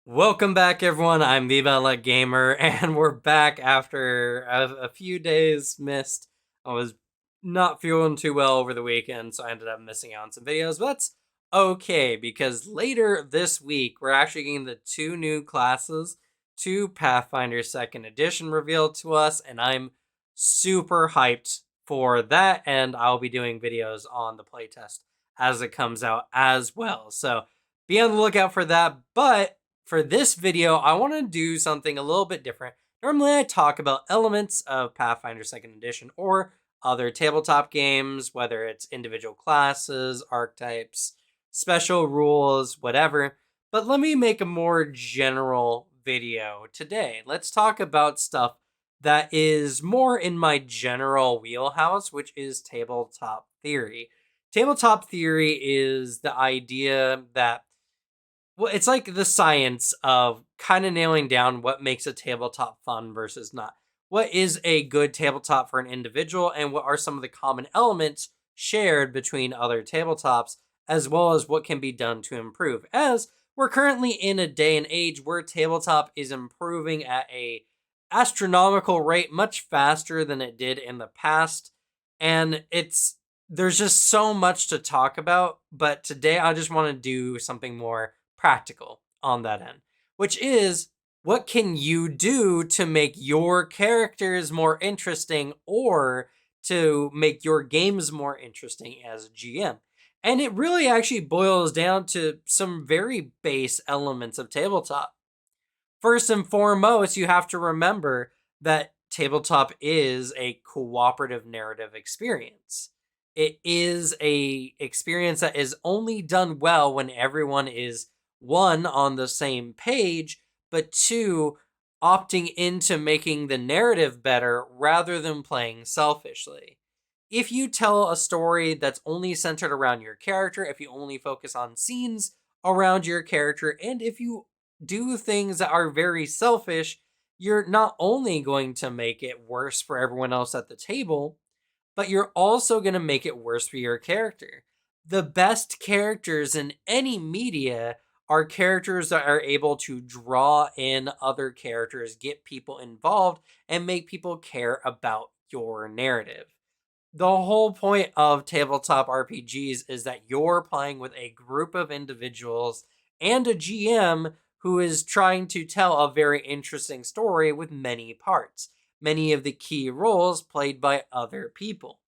Welcome back, everyone. I'm the Gamer, and we're back after a few days missed. I was not feeling too well over the weekend, so I ended up missing out on some videos. But that's okay because later this week we're actually getting the two new classes to Pathfinder Second Edition revealed to us, and I'm super hyped for that. And I'll be doing videos on the playtest as it comes out as well. So be on the lookout for that. But for this video, I want to do something a little bit different. Normally, I talk about elements of Pathfinder 2nd Edition or other tabletop games, whether it's individual classes, archetypes, special rules, whatever. But let me make a more general video today. Let's talk about stuff that is more in my general wheelhouse, which is tabletop theory. Tabletop theory is the idea that it's like the science of kind of nailing down what makes a tabletop fun versus not. What is a good tabletop for an individual, and what are some of the common elements shared between other tabletops, as well as what can be done to improve? As we're currently in a day and age where tabletop is improving at a astronomical rate, much faster than it did in the past, and there's just so much to talk about. But today I just want to do something more practical on that end, which is what can you do to make your characters more interesting or to make your games more interesting as a GM? And it really actually boils down to some very base elements of tabletop. First and foremost, you have to remember that tabletop is a cooperative narrative experience. It is a experience that is only done well when everyone is one on the same page, but two opting into making the narrative better rather than playing selfishly. If you tell a story that's only centered around your character, if you only focus on scenes around your character, and if you do things that are very selfish, you're not only going to make it worse for everyone else at the table, but you're also going to make it worse for your character. The best characters in any media are characters that are able to draw in other characters, get people involved, and make people care about your narrative. The whole point of tabletop RPGs is that you're playing with a group of individuals and a GM who is trying to tell a very interesting story with many parts, many of the key roles played by other people.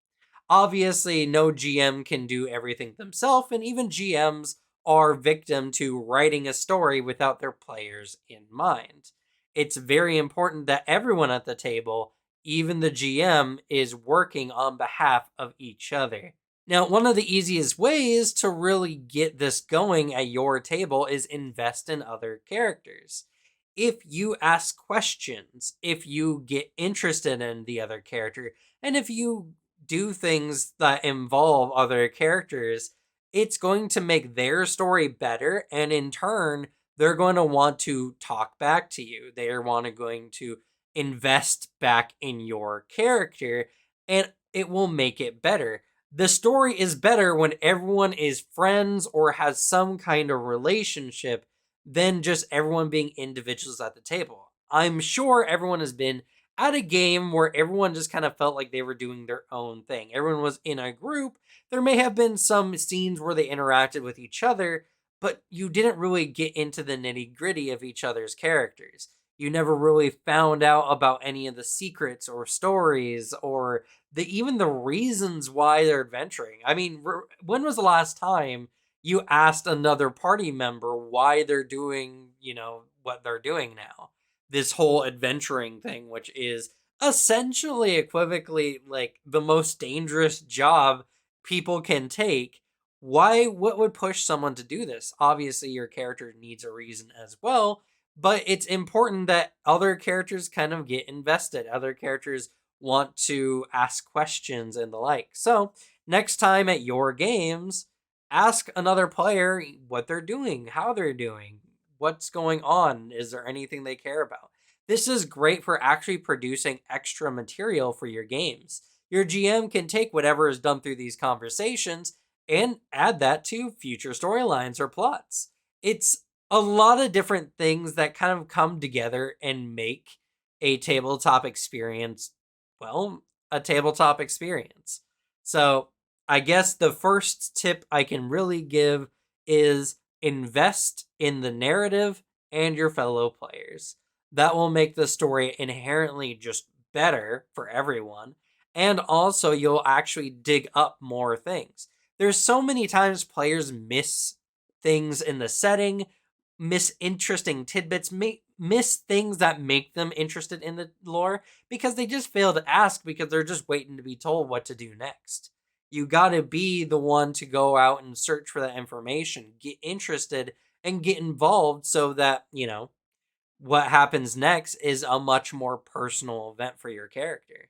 Obviously, no GM can do everything themselves, and even GMs are victim to writing a story without their players in mind. It's very important that everyone at the table, even the GM, is working on behalf of each other. Now, one of the easiest ways to really get this going at your table is invest in other characters. If you ask questions, if you get interested in the other character, and if you do things that involve other characters, it's going to make their story better. And in turn, they're going to want to talk back to you. They're going to invest back in your character, and it will make it better. The story is better when everyone is friends or has some kind of relationship than just everyone being individuals at the table. I'm sure everyone has been at a game where everyone just kind of felt like they were doing their own thing. Everyone was in a group. There may have been some scenes where they interacted with each other, but you didn't really get into the nitty gritty of each other's characters. You never really found out about any of the secrets or stories or even the reasons why they're adventuring. I mean, when was the last time you asked another party member why they're doing, what they're doing now? This whole adventuring thing, which is essentially equivocally like the most dangerous job people can take. What would push someone to do this? Obviously, your character needs a reason as well, but it's important that other characters kind of get invested. Other characters want to ask questions and the like. So, next time at your games, ask another player what they're doing, how they're doing, what's going on, is there anything they care about. This is great for actually producing extra material for your games. Your GM can take whatever is done through these conversations and add that to future storylines or plots. It's a lot of different things that kind of come together and make a tabletop experience, well, a tabletop experience. So, I guess the first tip I can really give is invest in the narrative and your fellow players. That will make the story inherently just better for everyone. And also, you'll actually dig up more things. There's so many times players miss things in the setting, miss interesting tidbits, miss things that make them interested in the lore because they just fail to ask because they're just waiting to be told what to do next. You got to be the one to go out and search for that information, get interested, and get involved so that, what happens next is a much more personal event for your character.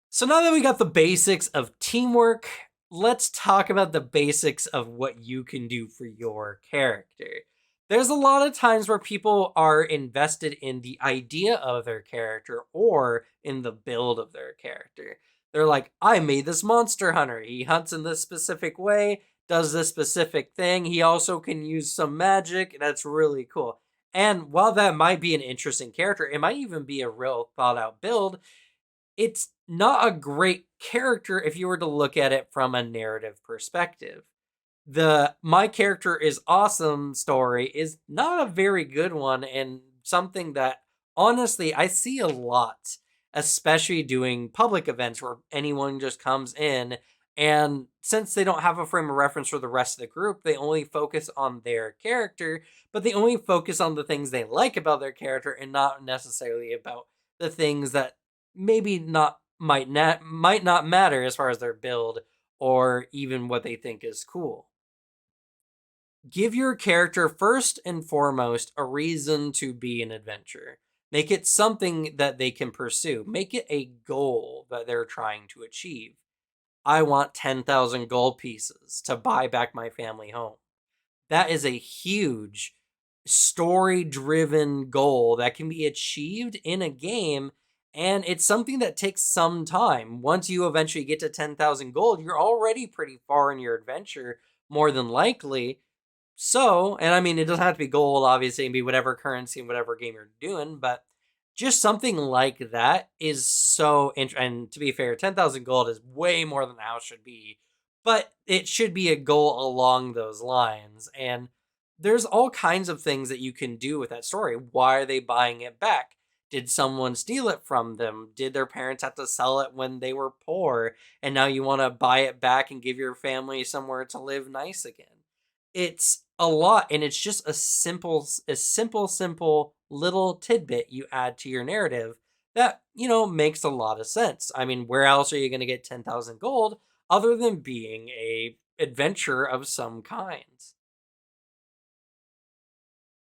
So now that we got the basics of teamwork, let's talk about the basics of what you can do for your character. There's a lot of times where people are invested in the idea of their character or in the build of their character. They're like, I made this monster hunter. He hunts in this specific way, does this specific thing. He also can use some magic. That's really cool. And while that might be an interesting character, it might even be a real thought out build. It's not a great character if you were to look at it from a narrative perspective. The my character is awesome story is not a very good one, and something that honestly I see a lot, especially doing public events where anyone just comes in, and since they don't have a frame of reference for the rest of the group, they only focus on their character, but they only focus on the things they like about their character and not necessarily about the things that maybe not might not matter as far as their build or even what they think is cool. Give your character first and foremost a reason to be an adventurer. Make it something that they can pursue. Make it a goal that they're trying to achieve. I want 10,000 gold pieces to buy back my family home. That is a huge story driven goal that can be achieved in a game. And it's something that takes some time. Once you eventually get to 10,000 gold, you're already pretty far in your adventure, more than likely. So, and I mean, it doesn't have to be gold, obviously, and be whatever currency in whatever game you're doing, but just something like that is so interesting. And to be fair, 10,000 gold is way more than the house should be, but it should be a goal along those lines. And there's all kinds of things that you can do with that story. Why are they buying it back? Did someone steal it from them? Did their parents have to sell it when they were poor? And now you want to buy it back and give your family somewhere to live nice again. It's a lot, and it's just a simple little tidbit you add to your narrative that, makes a lot of sense. I mean, where else are you going to get 10,000 gold other than being a adventurer of some kind?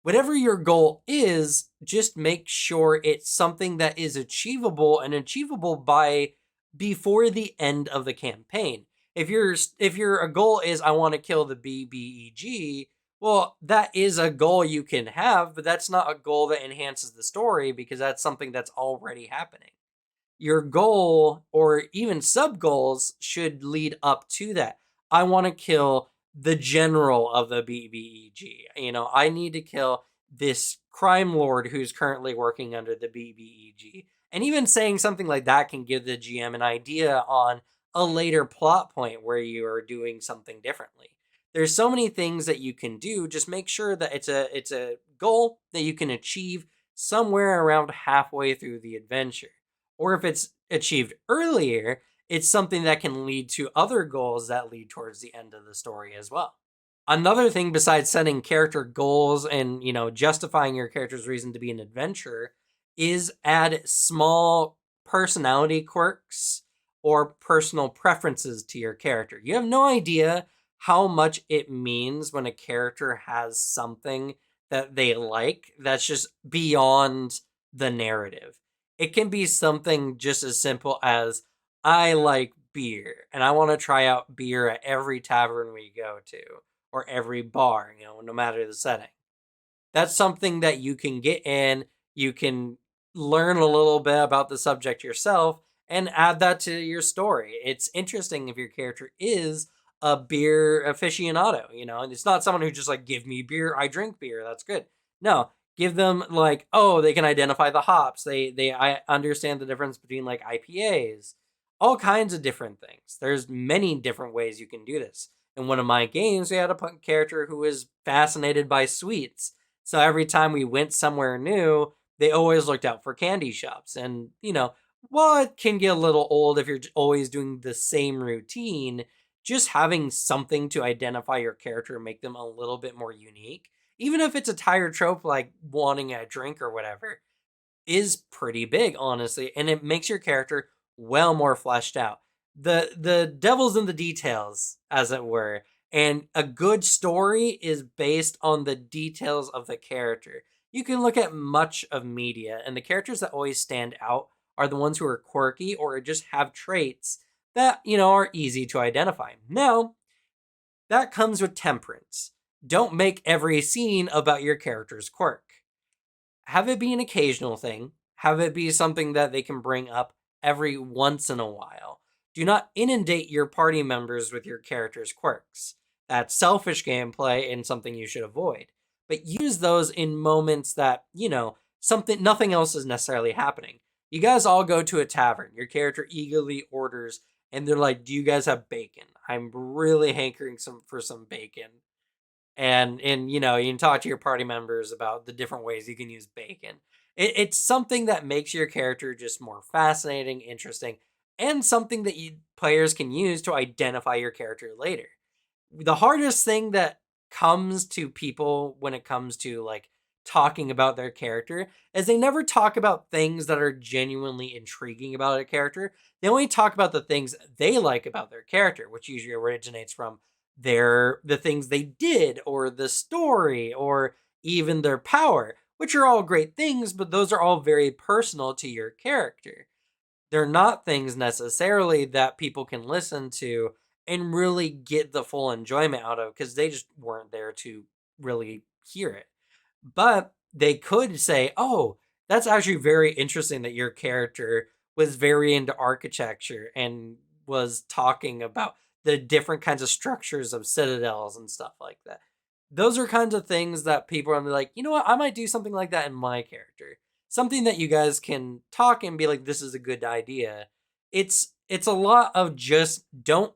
Whatever your goal is, just make sure it's something that is achievable and achievable by before the end of the campaign. If your goal is I want to kill the BBEG, well, that is a goal you can have, but that's not a goal that enhances the story because that's something that's already happening. Your goal or even sub goals should lead up to that. I want to kill the general of the BBEG. I need to kill this crime lord who's currently working under the BBEG. And even saying something like that can give the GM an idea on a later plot point where you are doing something differently. There's so many things that you can do. Just make sure that it's a goal that you can achieve somewhere around halfway through the adventure. Or if it's achieved earlier, it's something that can lead to other goals that lead towards the end of the story as well. Another thing besides setting character goals and, justifying your character's reason to be an adventurer is add small personality quirks or personal preferences to your character. You have no idea how much it means when a character has something that they like that's just beyond the narrative. It can be something just as simple as I like beer and I want to try out beer at every tavern we go to or every bar, no matter the setting. That's something that you can get in. You can learn a little bit about the subject yourself and add that to your story. It's interesting if your character is a beer aficionado, and it's not someone who just like, give me beer, I drink beer, that's good. No, give them like, oh, they can identify the hops. I understand the difference between like IPAs, all kinds of different things. There's many different ways you can do this. In one of my games, we had a character who was fascinated by sweets. So every time we went somewhere new, they always looked out for candy shops. And, while it can get a little old if you're always doing the same routine, just having something to identify your character and make them a little bit more unique, even if it's a tired trope like wanting a drink or whatever, is pretty big, honestly, and it makes your character well more fleshed out. The devil's in the details, as it were, and a good story is based on the details of the character. You can look at much of media, and the characters that always stand out are the ones who are quirky or just have traits that, are easy to identify. Now, that comes with temperance. Don't make every scene about your character's quirk. Have it be an occasional thing. Have it be something that they can bring up every once in a while. Do not inundate your party members with your character's quirks. That's selfish gameplay and something you should avoid. But use those in moments that, something nothing else is necessarily happening. You guys all go to a tavern. Your character eagerly orders and they're like, "Do you guys have bacon? I'm really hankering for some bacon." And you can talk to your party members about the different ways you can use bacon. It's something that makes your character just more fascinating, interesting, and something that you players can use to identify your character later. The hardest thing that comes to people when it comes to like talking about their character is they never talk about things that are genuinely intriguing about a character. They only talk about the things they like about their character, which usually originates from the things they did or the story or even their power, which are all great things, but those are all very personal to your character. They're not things necessarily that people can listen to and really get the full enjoyment out of because they just weren't there to really hear it. But they could say, "Oh, that's actually very interesting that your character was very into architecture and was talking about the different kinds of structures of citadels and stuff like that." Those are kinds of things that people are like, "You know what? I might do something like that in my character." Something that you guys can talk and be like, "This is a good idea." It's a lot of just don't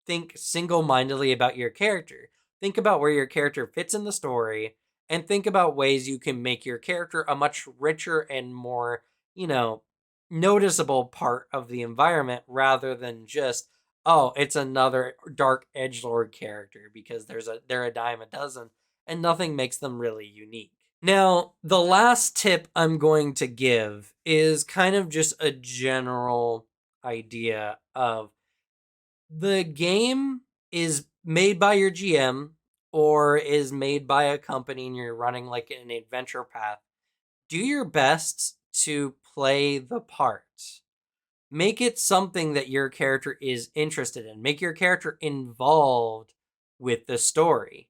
think single-mindedly about your character. Think about where your character fits in the story and think about ways you can make your character a much richer and more, noticeable part of the environment rather than just, oh, it's another dark edgelord character because they're a dime a dozen and nothing makes them really unique. Now, the last tip I'm going to give is kind of just a general idea of the game is made by your GM or is made by a company and you're running like an adventure path. Do your best to play the part. Make it something that your character is interested in. Make your character involved with the story.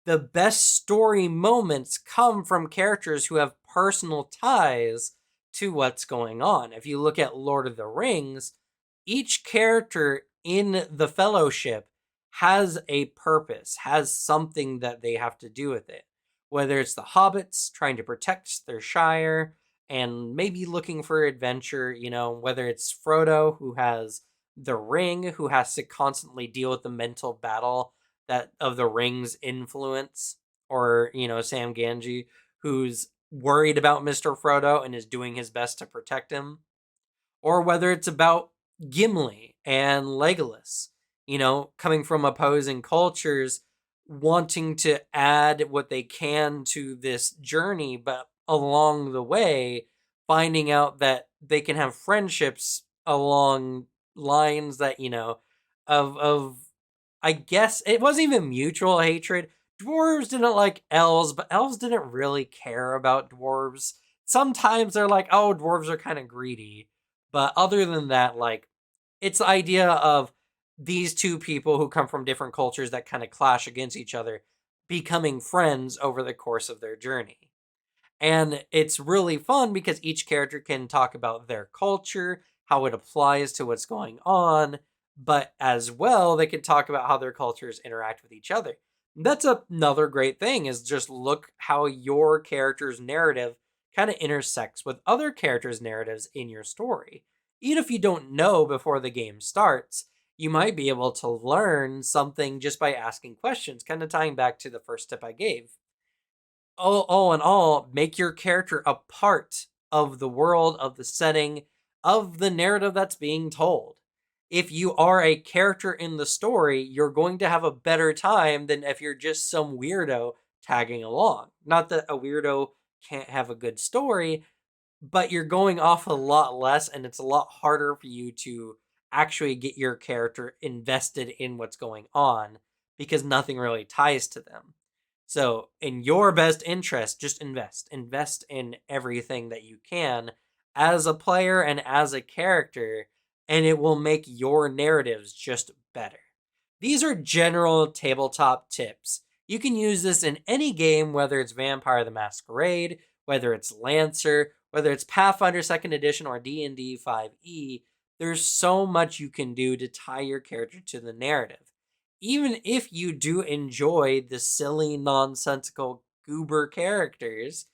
The best story moments come from characters who have personal ties to what's going on. If you look at Lord of the Rings, each character in the Fellowship has a purpose, has something that they have to do with it. Whether it's the hobbits trying to protect their shire and maybe looking for adventure, whether it's Frodo who has the ring, who has to constantly deal with the mental battle that of the ring's influence, or Sam Gamgee who's worried about Mr. Frodo and is doing his best to protect him, or whether it's about Gimli and Legolas, coming from opposing cultures, wanting to add what they can to this journey, but along the way, finding out that they can have friendships along lines that, of I guess it wasn't even mutual hatred. Dwarves didn't like elves, but elves didn't really care about dwarves. Sometimes they're like, oh, dwarves are kind of greedy. But other than that, like, it's the idea of these two people who come from different cultures that kind of clash against each other becoming friends over the course of their journey. And it's really fun because each character can talk about their culture, how it applies to what's going on, but as well, they can talk about how their cultures interact with each other. That's another great thing, is just look how your character's narrative kind of intersects with other characters' narratives in your story. Even if you don't know before the game starts, you might be able to learn something just by asking questions, kind of tying back to the first tip I gave. All in all, make your character a part of the world, of the setting, of the narrative that's being told. If you are a character in the story, you're going to have a better time than if you're just some weirdo tagging along. Not that a weirdo can't have a good story, but you're going off a lot less, and it's a lot harder for you to actually get your character invested in what's going on because nothing really ties to them. So, in your best interest, just invest. Invest in everything that you can as a player and as a character, and it will make your narratives just better. These are general tabletop tips. You can use this in any game, whether it's Vampire the Masquerade, whether it's Lancer, whether it's Pathfinder 2nd Edition or D&D 5e. There's so much you can do to tie your character to the narrative. Even if you do enjoy the silly, nonsensical goober characters,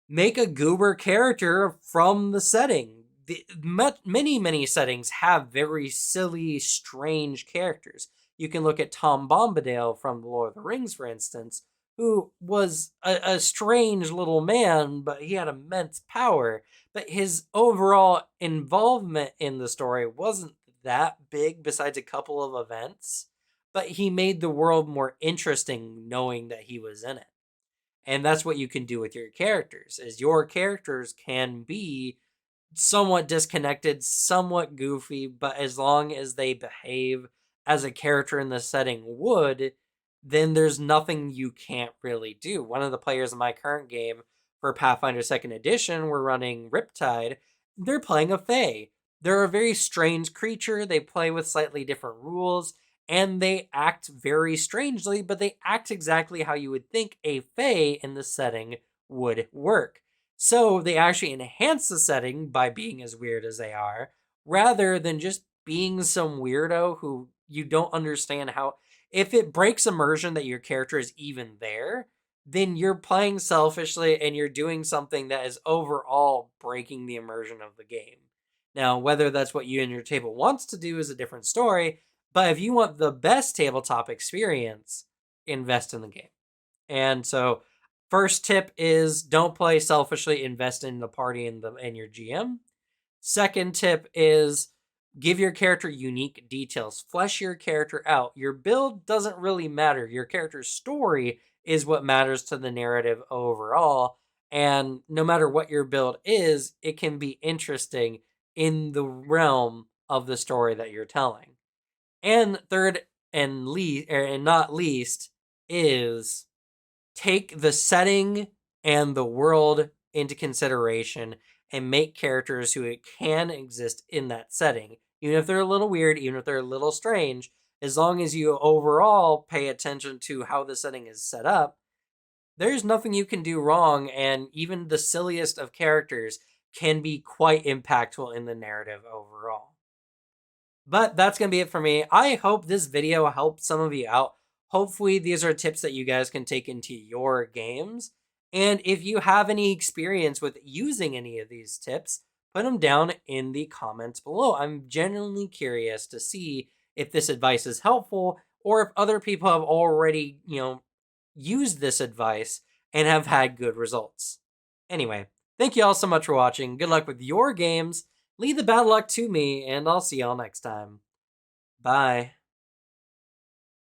make a goober character from the setting. Many settings have very silly, strange characters. You can look at Tom Bombadil from The Lord of the Rings, for instance, who was a strange little man, but he had immense power. But his overall involvement in the story wasn't that big, besides a couple of events. But he made the world more interesting knowing that he was in it. And that's what you can do with your characters, is your characters can be somewhat disconnected, somewhat goofy, but as long as they behave as a character in the setting would, then there's nothing you can't really do. One of the players in my current game for Pathfinder 2nd Edition, we're running Riptide. They're playing a Fae. They're a very strange creature. They play with slightly different rules, and they act very strangely, but they act exactly how you would think a Fae in the setting would work. So they actually enhance the setting by being as weird as they are, rather than just being some weirdo who you don't understand how. If it breaks immersion that your character is even there, then you're playing selfishly and you're doing something that is overall breaking the immersion of the game. Now, whether that's what you and your table wants to do is a different story, but if you want the best tabletop experience, invest in the game. And so, first tip is don't play selfishly, invest in the party and your GM. Second tip is give your character unique details. Flesh your character out. Your build doesn't really matter. Your character's story is what matters to the narrative overall. And no matter what your build is, it can be interesting in the realm of the story that you're telling. And third and not least is take the setting and the world into consideration and make characters who can exist in that setting. Even if they're a little weird, even if they're a little strange, as long as you overall pay attention to how the setting is set up, there's nothing you can do wrong. And even the silliest of characters can be quite impactful in the narrative overall. But that's going to be it for me. I hope this video helped some of you out. Hopefully, these are tips that you guys can take into your games. And if you have any experience with using any of these tips, put them down in the comments below. I'm genuinely curious to see if this advice is helpful or if other people have already, used this advice and have had good results. Anyway, thank you all so much for watching. Good luck with your games. Leave the bad luck to me, and I'll see y'all next time. Bye.